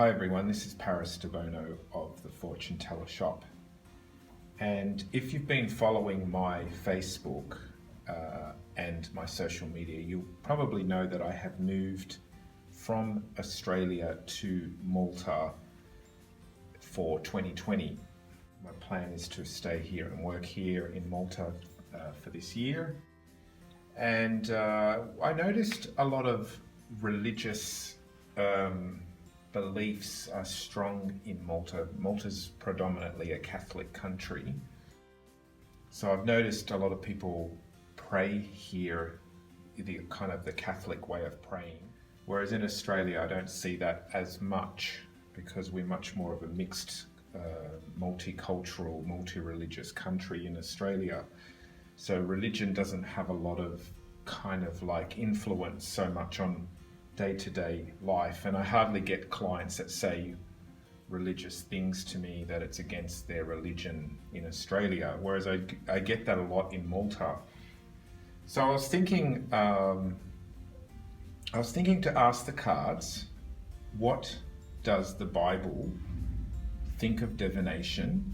Hi everyone, this is Paris Debono of the Fortune Teller Shop. And if you've been following my Facebook and my social media, you'll probably know that I have moved from Australia to Malta for 2020. My plan is to stay here and work here in Malta for this year. And I noticed a lot of religious beliefs are strong in Malta. Malta's predominantly a Catholic country. So I've noticed a lot of people pray here, the Catholic way of praying. Whereas in Australia, I don't see that as much because we're much more of a mixed, multicultural, multi-religious country in Australia. So religion doesn't have a lot of influence so much on day-to-day life, and I hardly get clients that say religious things to me that it's against their religion in Australia, whereas I get that a lot in Malta. So I was thinking to ask the cards, what does the Bible think of divination,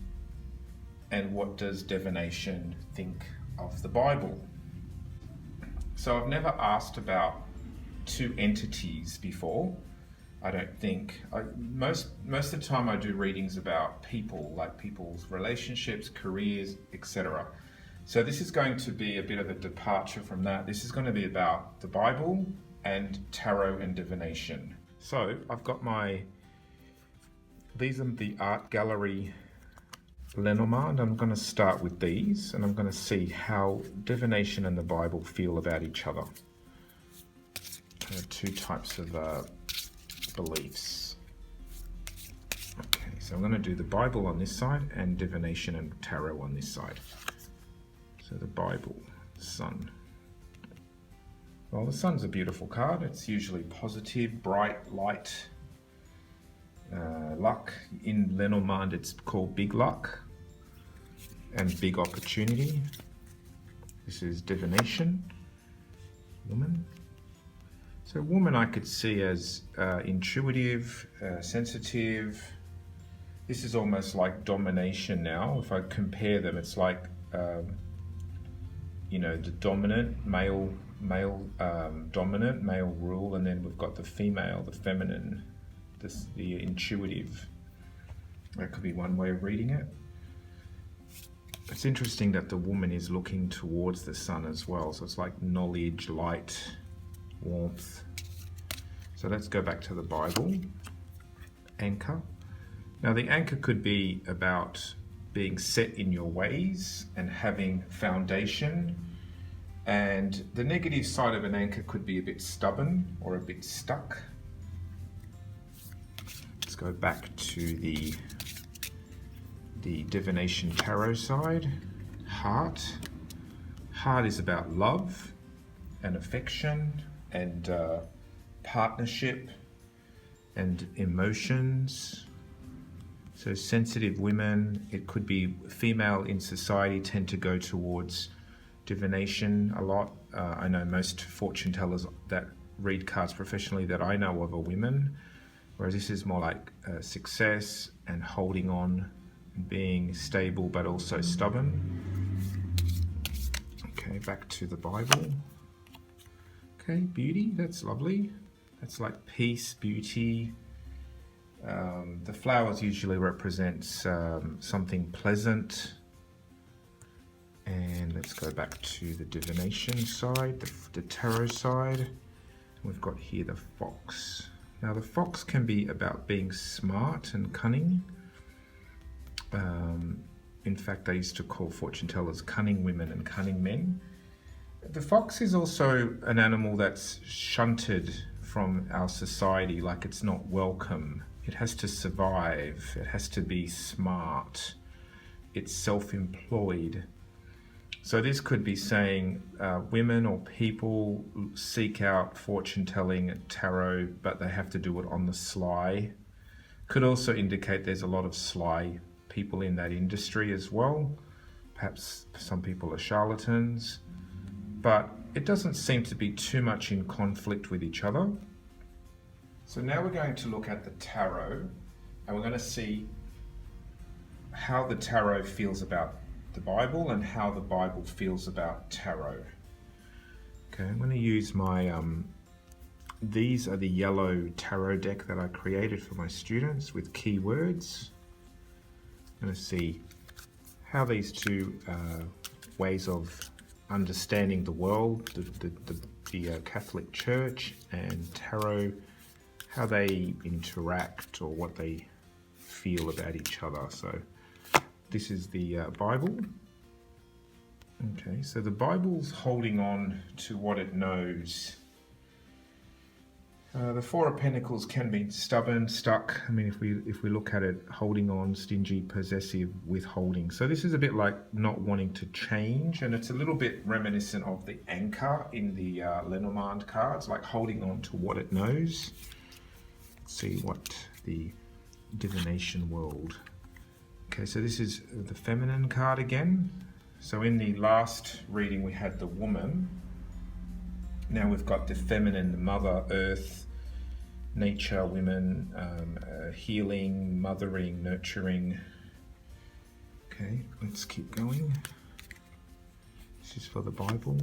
and what does divination think of the Bible? So I've never asked about two entities before. I don't think. Most of the time I do readings about people, like people's relationships, careers, etc. So this is going to be a bit of a departure from that. This is going to be about the Bible and tarot and divination. So I've got these are the art gallery Lenormand. I'm going to start with these and I'm going to see how divination and the Bible feel about each other. Two types of beliefs. Okay, so I'm going to do the Bible on this side and divination and tarot on this side. So the Bible, Sun. Well, the Sun's a beautiful card. It's usually positive, bright, light, luck. In Lenormand, it's called big luck and big opportunity. This is divination, woman. So woman I could see as intuitive, sensitive. This is almost like domination now. If I compare them, it's like, the dominant, male dominant, male rule, and then we've got the female, the feminine, the intuitive. That could be one way of reading it. It's interesting that the woman is looking towards the sun as well. So it's like knowledge, light, warmth. So let's go back to the Bible. Anchor. Now the anchor could be about being set in your ways and having foundation. And the negative side of an anchor could be a bit stubborn or a bit stuck. Let's go back to the divination tarot side. Heart. Heart is about love and affection and partnership and emotions. So sensitive women, it could be female in society tend to go towards divination a lot. I know most fortune tellers that read cards professionally that I know of are women, whereas this is more like success and holding on, and being stable but also stubborn. Okay, back to the Bible. Okay, beauty, that's lovely. That's like peace, beauty. The flowers usually represents something pleasant. And let's go back to the divination side, the tarot side. We've got here the fox. Now the fox can be about being smart and cunning. In fact, I used to call fortune tellers cunning women and cunning men. The fox is also an animal that's shunted from our society, like it's not welcome. It has to survive, it has to be smart, it's self-employed. So this could be saying women or people seek out fortune telling, tarot, but they have to do it on the sly. Could also indicate there's a lot of sly people in that industry as well. Perhaps some people are charlatans, but it doesn't seem to be too much in conflict with each other. So now we're going to look at the tarot, and we're going to see how the tarot feels about the Bible and how the Bible feels about tarot. Okay, I'm going to use my, these are the yellow tarot deck that I created for my students with keywords. I'm going to see how these two ways of understanding the world, the Catholic Church and tarot, how they interact or what they feel about each other. So this is the Bible. Okay, so the Bible's holding on to what it knows. The Four of Pentacles can be stubborn, stuck. I mean, if we look at it, holding on, stingy, possessive, withholding. So this is a bit like not wanting to change, and it's a little bit reminiscent of the anchor in the Lenormand cards, like holding on to what it knows. Let's see what the divination world. Okay, so this is the feminine card again. So in the last reading we had the woman. Now we've got the feminine, mother, earth, nature, women, healing, mothering, nurturing. Okay, let's keep going. This is for the Bible.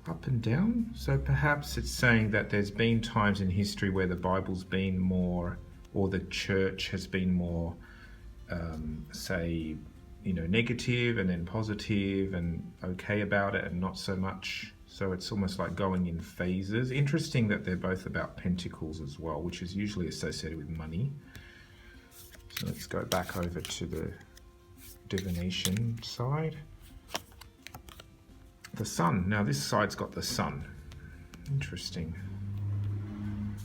Up and down. So perhaps it's saying that there's been times in history where the Bible's been more, or the church has been more, say, negative and then positive and okay about it and not so much. So it's almost like going in phases. Interesting that they're both about pentacles as well, which is usually associated with money. So let's go back over to the divination side. The sun. Now this side's got the sun. Interesting.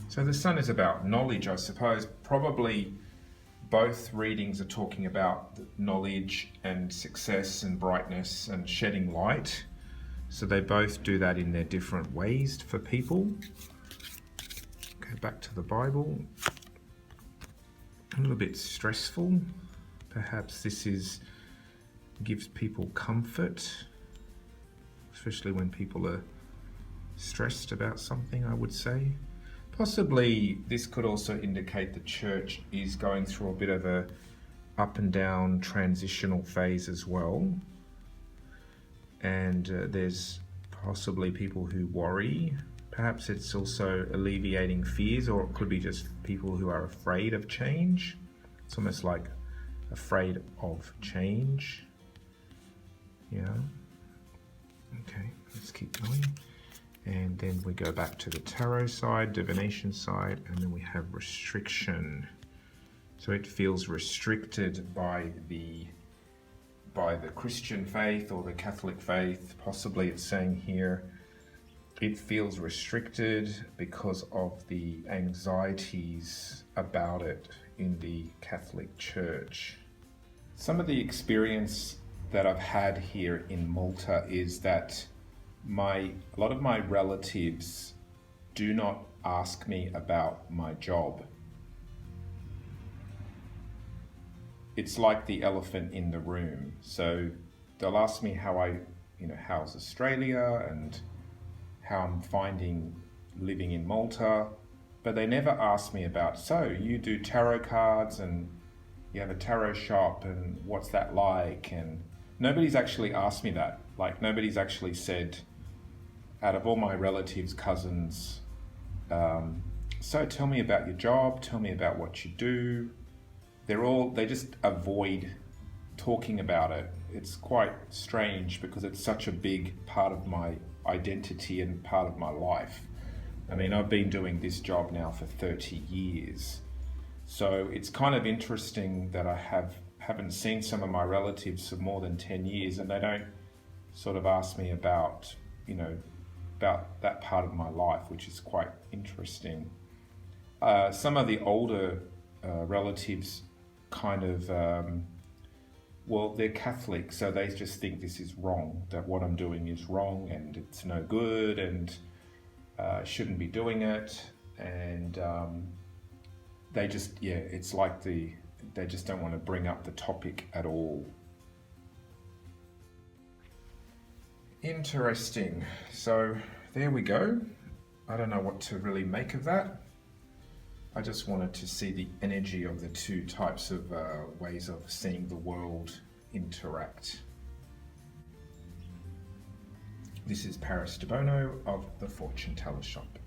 So the sun is about knowledge, I suppose. Probably both readings are talking about knowledge and success and brightness and shedding light. So they both do that in their different ways for people. Go back to the Bible. A little bit stressful. Perhaps this gives people comfort, especially when people are stressed about something, I would say. Possibly this could also indicate the church is going through a bit of a up and down transitional phase as well. And there's possibly people who worry. Perhaps it's also alleviating fears, or it could be just people who are afraid of change. It's almost like afraid of change. Yeah. Okay, let's keep going. And then we go back to the tarot side, divination side, and then we have restriction. So it feels restricted by the Christian faith or the Catholic faith. Possibly it's saying here, it feels restricted because of the anxieties about it in the Catholic Church. Some of the experience that I've had here in Malta is that a lot of my relatives do not ask me about my job. It's like the elephant in the room. So they'll ask me how's Australia and how I'm finding living in Malta, but they never ask me about, so you do tarot cards and you have a tarot shop and what's that like? And nobody's actually asked me that. Like nobody's actually said, out of all my relatives, cousins, so tell me about your job, tell me about what you do. They just avoid talking about it. It's quite strange because it's such a big part of my identity and part of my life. I mean, I've been doing this job now for 30 years. So it's kind of interesting that I haven't seen some of my relatives for more than 10 years and they don't sort of ask me about that part of my life, which is quite interesting. Some of the older relatives kind of, they're Catholic, so they just think this is wrong, that what I'm doing is wrong and it's no good and shouldn't be doing it. And they just, it's like they just don't want to bring up the topic at all. Interesting. So there we go. I don't know what to really make of that. I just wanted to see the energy of the two types of ways of seeing the world interact. This is Paris Debono of the Fortune Teller Shop.